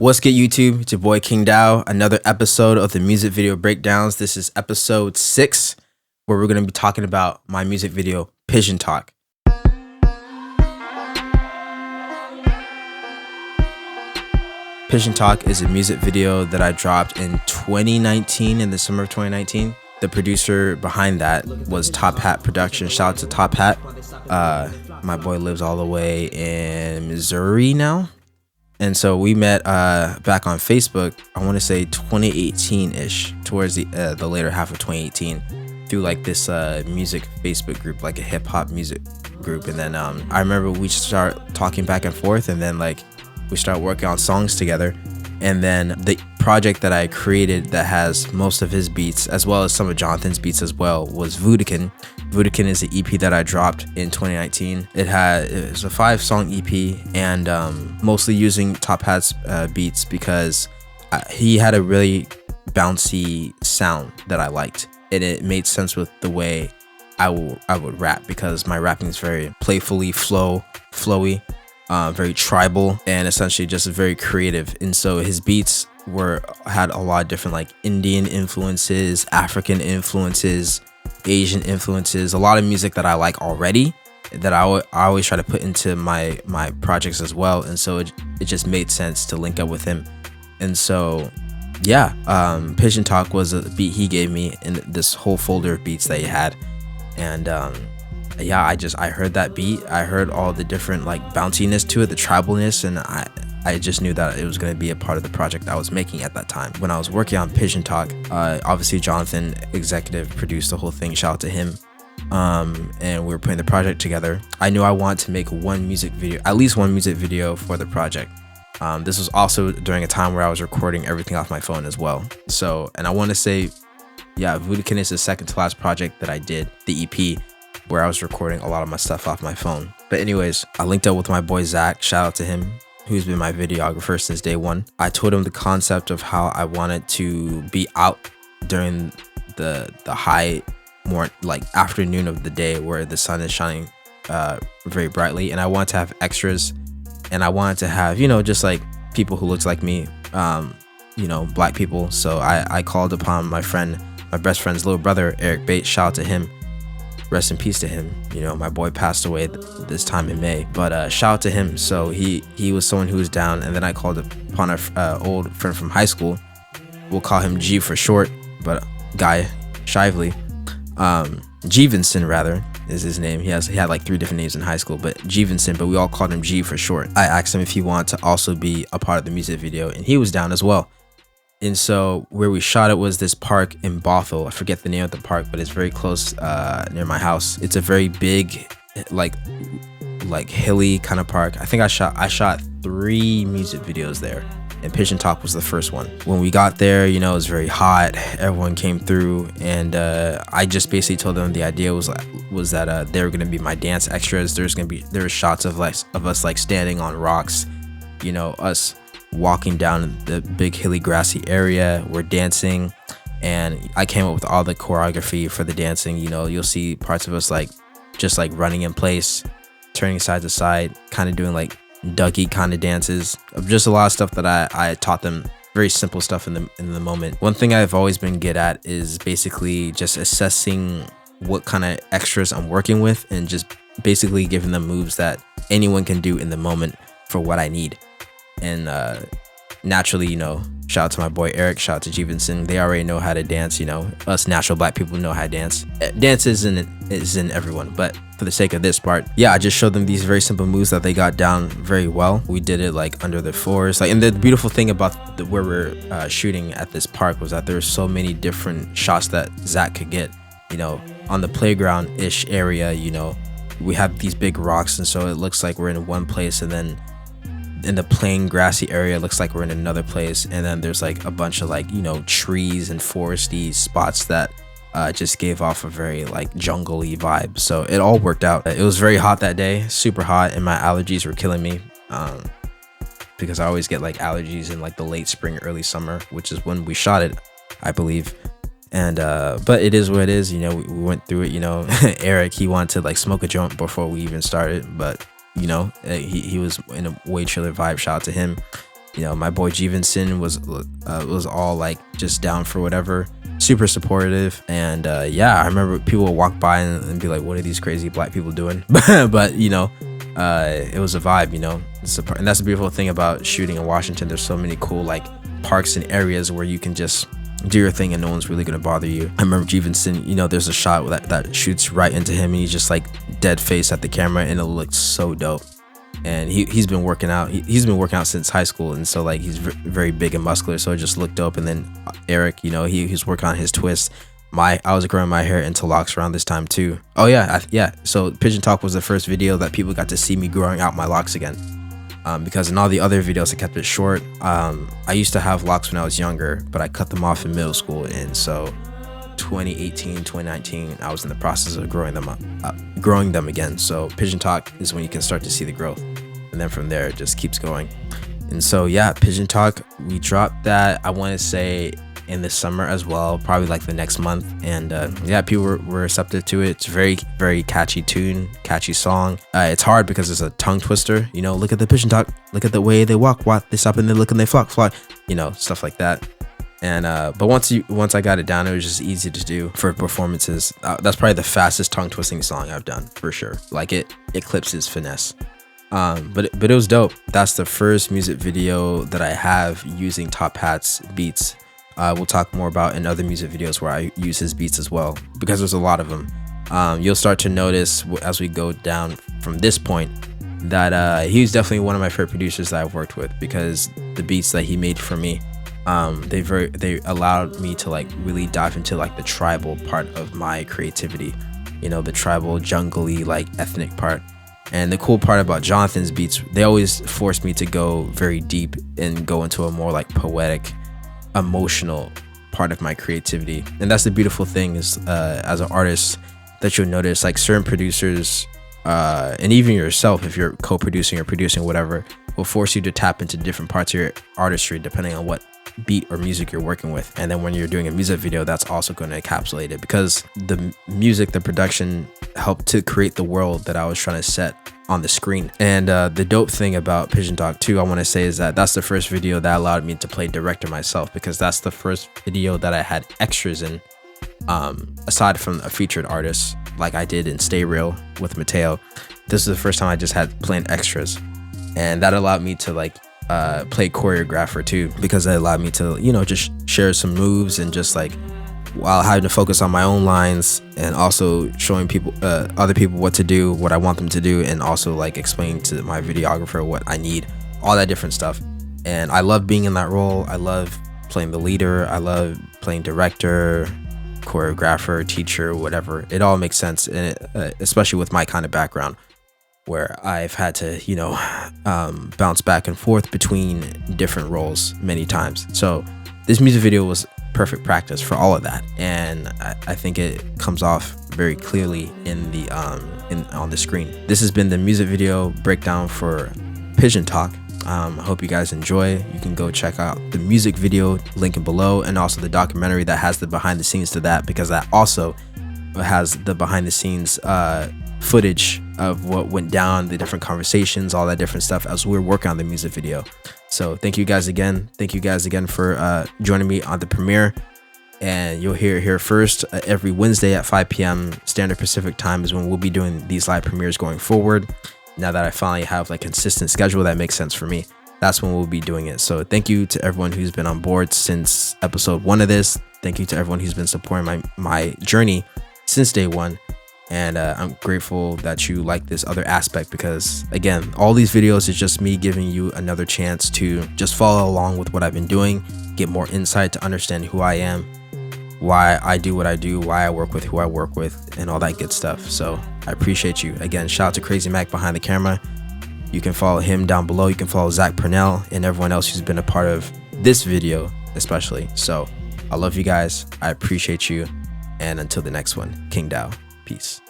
What's good, YouTube? It's your boy KingDow. Another episode of the music video breakdowns. This is episode 6, where we're going to be talking about my music video, Pigeon Talk. Pigeon Talk is a music video that I dropped in 2019, in the summer of 2019. The producer behind that was Top Hat Productions. Shout out to Top Hat. My boy lives all the way in Missouri now. And so we met back on Facebook, I want to say 2018-ish, towards the later half of 2018, through like this music Facebook group, like a hip hop music group. And then I remember we start talking back and forth, and then like we start working on songs together. And then the project that I created that has most of his beats, as well as some of Jonathan's beats as well, was Videographer. Videographer is the EP that I dropped in 2019. It was a 5-song EP, and mostly using Top Hat's beats because he had a really bouncy sound that I liked, and it made sense with the way I would rap, because my rapping is very playfully flowy. Very tribal, and essentially just very creative. And so his beats had a lot of different like Indian influences, African influences, Asian influences, a lot of music that I like already, that I always try to put into my projects as well. And so it just made sense to link up with him. And so yeah, Pigeon Talk was a beat he gave me in this whole folder of beats that he had. And yeah, I heard that beat. I heard all the different like bounciness to it, the tribalness, and I just knew that it was going to be a part of the project I was making at that time. When I was working on Pigeon Talk, obviously Jonathan, executive, produced the whole thing. Shout out to him. And we were putting the project together. I knew I wanted to make at least one music video for the project. This was also during a time where I was recording everything off my phone as well. So, and I want to say, yeah, Videographer is the second to last project that I did, the EP, where I was recording a lot of my stuff off my phone. But anyways, I linked up with my boy Zach, shout out to him, who's been my videographer since day one. I told him the concept of how I wanted to be out during the high, more like afternoon of the day where the sun is shining very brightly, and I wanted to have extras, and I wanted to have, just like people who looks like me, black people. So I called upon my best friend's little brother, Eric Bates, shout out to him. Rest in peace to him. My boy passed away this time in May, but shout out to him. So he was someone who was down, and then I called upon an old friend from high school. We'll call him G for short, but Guy Shively, Jeevinson rather is his name. He had like 3 different names in high school, but Jeevinson, but we all called him G for short. I asked him if he wanted to also be a part of the music video, and he was down as well. And so where we shot it was this park in Bothell. I forget the name of the park, but it's very close near my house. It's a very big, like hilly kind of park. I think I shot 3 music videos there, and Pigeon Talk was the first one. When we got there, it was very hot. Everyone came through, and I just basically told them the idea was that they were gonna be my dance extras. There were shots of us like standing on rocks, us walking down the big hilly grassy area. We're dancing, and I came up with all the choreography for the dancing. You'll see parts of us like just like running in place, turning side to side, kind of doing like Dougie kind of dances. Just a lot of stuff that I taught them, very simple stuff in the moment. One thing I've always been good at is basically just assessing what kind of extras I'm working with, and just basically giving them moves that anyone can do in the moment for what I need. And naturally, shout out to my boy Eric, shout out to Jeevinson. They already know how to dance. Us natural black people know how to dance. Dance is in everyone, but for the sake of this part, yeah, I just showed them these very simple moves that they got down very well. We did it like under the floors, and the beautiful thing about where we're shooting at this park was that there's so many different shots that Zach could get. On the playground-ish area, we have these big rocks, and so it looks like we're in one place, and then in the plain grassy area it looks like we're in another place, and then there's like a bunch of like trees and foresty spots that just gave off a very like jungly vibe. So it all worked out. It was very hot that day, super hot, and my allergies were killing me, because I always get like allergies in like the late spring, early summer, which is when we shot it, I believe. And but it is what it is. We went through it. Eric, he wanted to like smoke a joint before we even started, but he was in a way chiller vibe. Shout out to him. You know, my boy Jeevenson was all like just down for whatever, super supportive. And yeah, I remember people would walk by and be like, what are these crazy black people doing? But you know, it was a vibe, you know. And that's the beautiful thing about shooting in Washington. There's so many cool like parks and areas where you can just do your thing and no one's really gonna bother you. I remember Jeevenson, you know, there's a shot that shoots right into him and he's just like dead face at the camera, and it looked so dope. And he's been working out. He's been working out since high school, and so like he's very big and muscular, so it just looked dope. And then Eric, you know, he's working on his twist. I was growing my hair into locks around this time too. Oh yeah, yeah. So Pigeon Talk was the first video that people got to see me growing out my locks again. Because in all the other videos I kept it short. I used to have locks when I was younger, but I cut them off in middle school, and so 2018, 2019, I was in the process of growing them again. So Pigeon Talk is when you can start to see the growth, and then from there it just keeps going. And so yeah, Pigeon Talk, we dropped that, I want to say in the summer as well, probably like the next month. And yeah, people were receptive to it. It's a very, very catchy tune, catchy song. It's hard because it's a tongue twister, you know. Look at the Pigeon Talk, look at the way they walk, they stop and they look and they fly, you know, stuff like that. And but once I got it down, it was just easy to do for performances. That's probably the fastest tongue twisting song I've done for sure. Like it eclipses finesse. But it was dope. That's the first music video that I have using Top Hat's beats. We'll talk more about in other music videos where I use his beats as well, because there's a lot of them. You'll start to notice as we go down from this point that he's definitely one of my favorite producers that I've worked with, because the beats that he made for me, they allowed me to like really dive into like the tribal part of my creativity, you know, the tribal, jungly, like ethnic part. And the cool part about Jonathan's beats, they always force me to go very deep and go into a more like poetic, emotional part of my creativity. And that's the beautiful thing is as an artist, that you'll notice like certain producers and even yourself, if you're co-producing or producing whatever, will force you to tap into different parts of your artistry depending on what beat or music you're working with. And then when you're doing a music video, that's also going to encapsulate it, because the music, the production helped to create the world that I was trying to set on the screen. And the dope thing about Pigeon Talk too, I want to say, is that that's the first video that allowed me to play director myself, because that's the first video that I had extras in, aside from a featured artist like I did in Stay Real with Mateo. This is the first time I just had plain extras, and that allowed me to like play choreographer too, because it allowed me to, you know, just share some moves and just like, while having to focus on my own lines and also showing people, other people what to do, what I want them to do, and also like explaining to my videographer what I need, all that different stuff. And I love being in that role. I love playing the leader. I love playing director, choreographer, teacher, whatever. It all makes sense, and especially with my kind of background, where I've had to, you know, bounce back and forth between different roles many times. So this music video was perfect practice for all of that, and I think it comes off very clearly in the on the screen. This has been the music video breakdown for Pigeon Talk. I hope you guys enjoy. You can go check out the music video, link in below, and also the documentary that has the behind the scenes to that, because that also has the behind the scenes footage of what went down, the different conversations, all that different stuff as we were working on the music video. So thank you guys again. Thank you guys again for joining me on the premiere. And you'll hear it here first. Every Wednesday at 5 p.m. Standard Pacific Time is when we'll be doing these live premieres going forward. Now that I finally have like consistent schedule that makes sense for me, that's when we'll be doing it. So thank you to everyone who's been on board since episode 1 of this. Thank you to everyone who's been supporting my journey since day 1. And I'm grateful that you like this other aspect, because again, all these videos is just me giving you another chance to just follow along with what I've been doing, get more insight to understand who I am, why I do what I do, why I work with who I work with, and all that good stuff. So I appreciate you. Again, shout out to KrazyMak behind the camera. You can follow him down below. You can follow Zach Purnell and everyone else who's been a part of this video especially. So I love you guys. I appreciate you. And until the next one, KingDow. Peace.